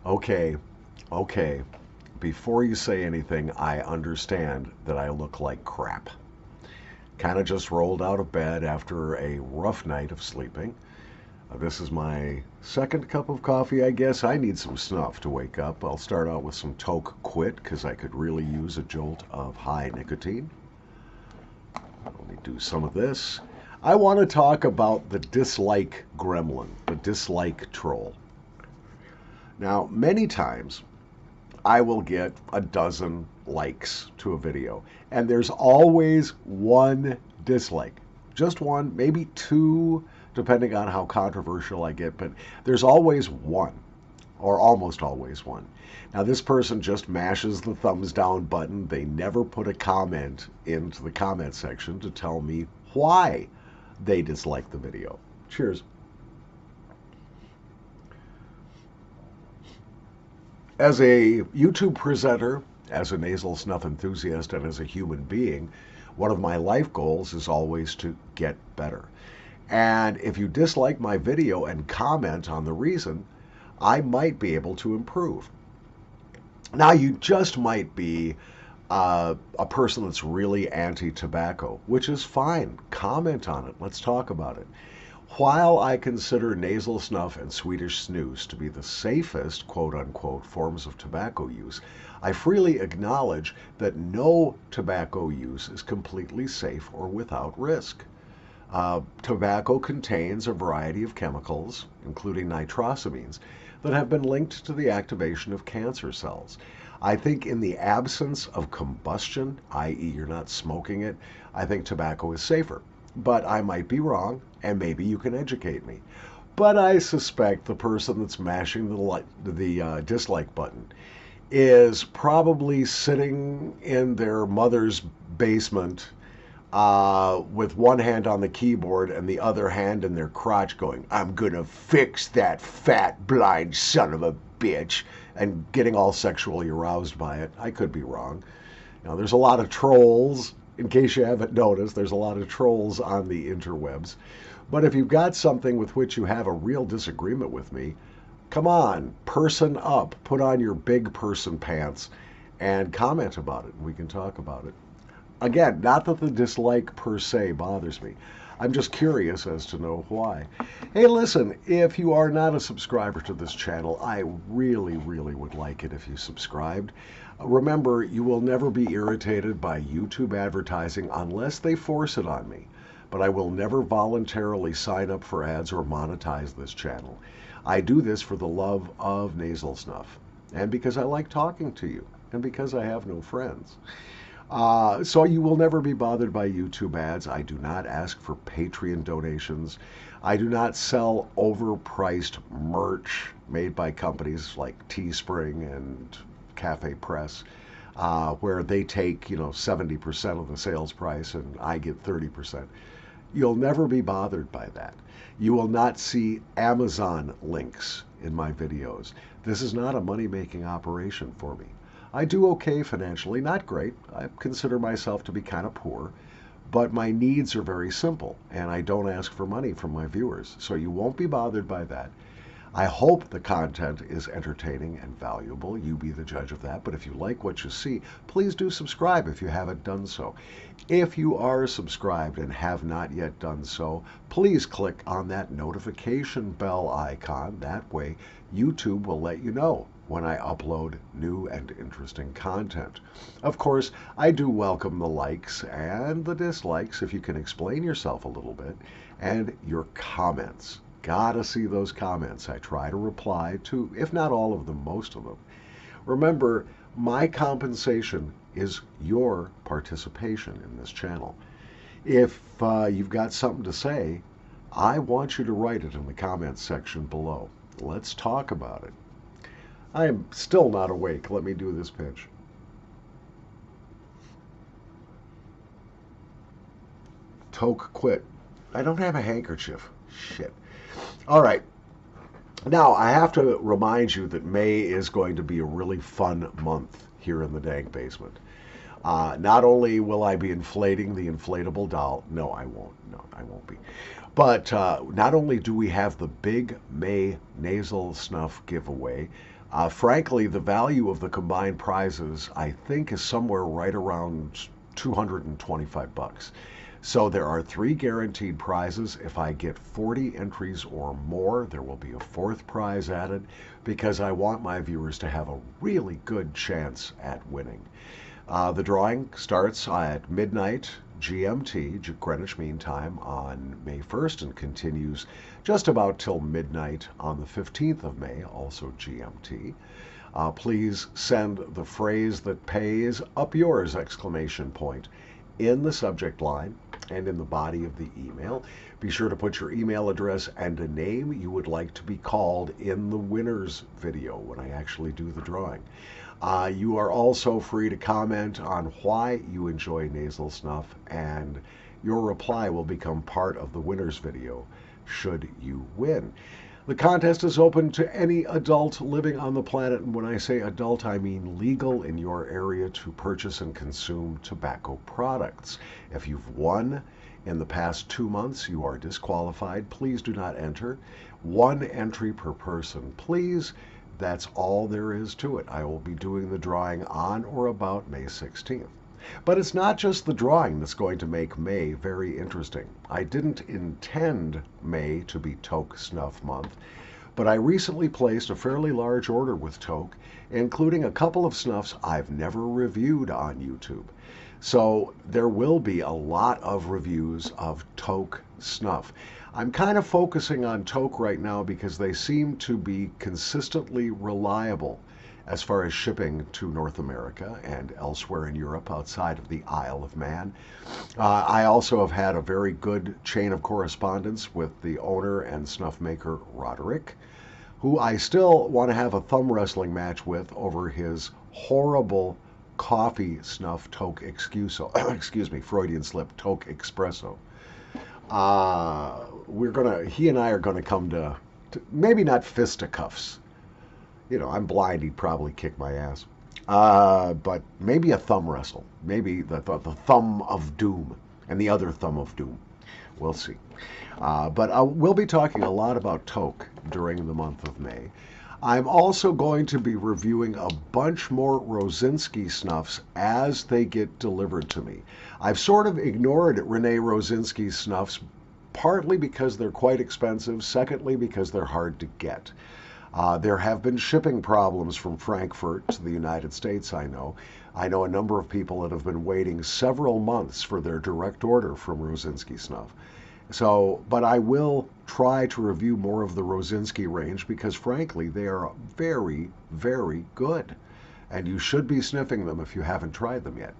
Okay, okay. Before you say anything, I understand that I look like crap. Kind of just rolled out of bed after a rough night of sleeping. This is my second cup of coffee, I guess. I need some snuff to wake up. I'll start out with some Toke Quit because I could really use a jolt of high nicotine. Let me do some of this. I want to talk about the dislike gremlin, the dislike troll. Now, many times I will get a dozen likes to a video, and there's always one dislike. Just one, maybe two, depending on how controversial I get, but there's always one, or almost always one. Now, this person just mashes the thumbs down button. They never put a comment into the comment section to tell me why they dislike the video. Cheers. As a YouTube presenter, as a nasal snuff enthusiast, and as a human being, one of my life goals is always to get better. And if you dislike my video and comment on the reason, I might be able to improve. Now, you just might be a person that's really anti-tobacco, which is fine. Comment on it. Let's talk about it. While I consider nasal snuff and Swedish snus to be the safest, quote-unquote, forms of tobacco use, I freely acknowledge that no tobacco use is completely safe or without risk. Tobacco contains a variety of chemicals, including nitrosamines, that have been linked to the activation of cancer cells. I think in the absence of combustion, i.e. you're not smoking it, I think tobacco is safer. But I might be wrong, and maybe you can educate me. But I suspect the person that's mashing the dislike button is probably sitting in their mother's basement with one hand on the keyboard and the other hand in their crotch going, "I'm gonna fix that fat, blind son of a bitch," and getting all sexually aroused by it. I could be wrong. Now, there's a lot of trolls. In case you haven't noticed, there's a lot of trolls on the interwebs. But if you've got something with which you have a real disagreement with me, come on, person up, put on your big person pants, and comment about it. We can talk about it. Again, not that the dislike per se bothers me. I'm just curious as to know why. Hey, listen, if you are not a subscriber to this channel, I really, really would like it if you subscribed. Remember, you will never be irritated by YouTube advertising unless they force it on me. But I will never voluntarily sign up for ads or monetize this channel. I do this for the love of nasal snuff, and because I like talking to you, and because I have no friends. So you will never be bothered by YouTube ads. I do not ask for Patreon donations. I do not sell overpriced merch made by companies like Teespring and Cafe Press, where they take 70% of the sales price and I get 30%. You'll never be bothered by that. You will not see Amazon links in my videos. This is not a money-making operation for me. I do okay financially, not great. I consider myself to be kind of poor, but my needs are very simple, and I don't ask for money from my viewers, so you won't be bothered by that. I hope the content is entertaining and valuable. You be the judge of that, but if you like what you see, please do subscribe if you haven't done so. If you are subscribed and have not yet done so, please click on that notification bell icon. That way, YouTube will let you know when I upload new and interesting content. Of course, I do welcome the likes and the dislikes if you can explain yourself a little bit, and your comments. Gotta see those comments. I try to reply to, if not all of them, most of them. Remember, my compensation is your participation in this channel. If you've got something to say, I want you to write it in the comments section below. Let's talk about it. I am still not awake. Let me do this pitch. Toke Quit. I don't have a handkerchief. Shit. All right. Now, I have to remind you that May is going to be a really fun month here in the Dank Basement. Not only will I be inflating the inflatable doll. No, I won't. No, I won't be. But not only do we have the big May nasal snuff giveaway, frankly, the value of the combined prizes, I think, is somewhere right around 225 bucks. So there are 3 guaranteed prizes. If I get 40 entries or more, there will be a 4th prize added because I want my viewers to have a really good chance at winning. The drawing starts at midnight GMT, Greenwich Mean Time, on May 1st and continues just about till midnight on the 15th of May, also GMT. Please send the phrase that pays up yours! In the subject line and in the body of the email. Be sure to put your email address and a name you would like to be called in the winner's video when I actually do the drawing. You are also free to comment on why you enjoy nasal snuff, and your reply will become part of the winner's video should you win. The contest is open to any adult living on the planet, and when I say adult, I mean legal in your area to purchase and consume tobacco products. If you've won in the past 2 months, you are disqualified. Please do not enter. 1 entry per person, please. That's all there is to it. I will be doing the drawing on or about May 16th. But it's not just the drawing that's going to make May very interesting. I didn't intend May to be Toke Snuff Month, but I recently placed a fairly large order with Toke, including a couple of snuffs I've never reviewed on YouTube. So there will be a lot of reviews of Toke snuff. I'm kind of focusing on Toke right now because they seem to be consistently reliable as far as shipping to North America and elsewhere in Europe outside of the Isle of Man. I also have had a very good chain of correspondence with the owner and snuff maker Roderick, who I still want to have a thumb wrestling match with over his horrible coffee snuff Toke Excuso. Excuse me, Freudian slip, Toke Espresso. He and I are gonna come to maybe not fisticuffs. You know, I'm blind, he'd probably kick my ass. But maybe a thumb wrestle. Maybe the thumb of doom and the other thumb of doom. We'll see. But we'll be talking a lot about Toke during the month of May. I'm also going to be reviewing a bunch more Rosinski snuffs as they get delivered to me. I've sort of ignored Rene Rosinski's snuffs, partly because they're quite expensive, secondly because they're hard to get. There have been shipping problems from Frankfurt to the United States, I know. I know a number of people that have been waiting several months for their direct order from Rosinski snuff. But I will try to review more of the Rosinski range because, frankly, they are very, very good. And you should be sniffing them if you haven't tried them yet.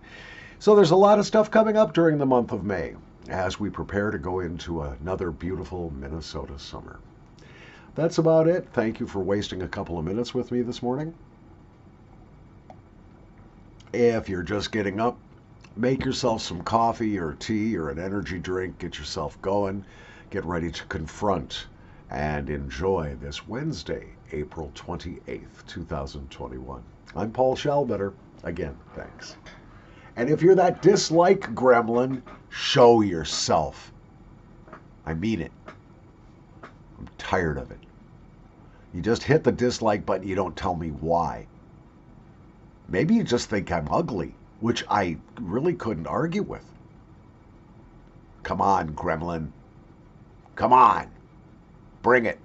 So there's a lot of stuff coming up during the month of May as we prepare to go into another beautiful Minnesota summer. That's about it. Thank you for wasting a couple of minutes with me this morning. If you're just getting up, make yourself some coffee or tea or an energy drink. Get yourself going. Get ready to confront and enjoy this Wednesday, April 28th, 2021. I'm Paul Schellbetter. Again, thanks. And if you're that dislike gremlin, show yourself. I mean it. I'm tired of it. You just hit the dislike button, you don't tell me why. Maybe you just think I'm ugly, which I really couldn't argue with. Come on, gremlin. Come on. Bring it.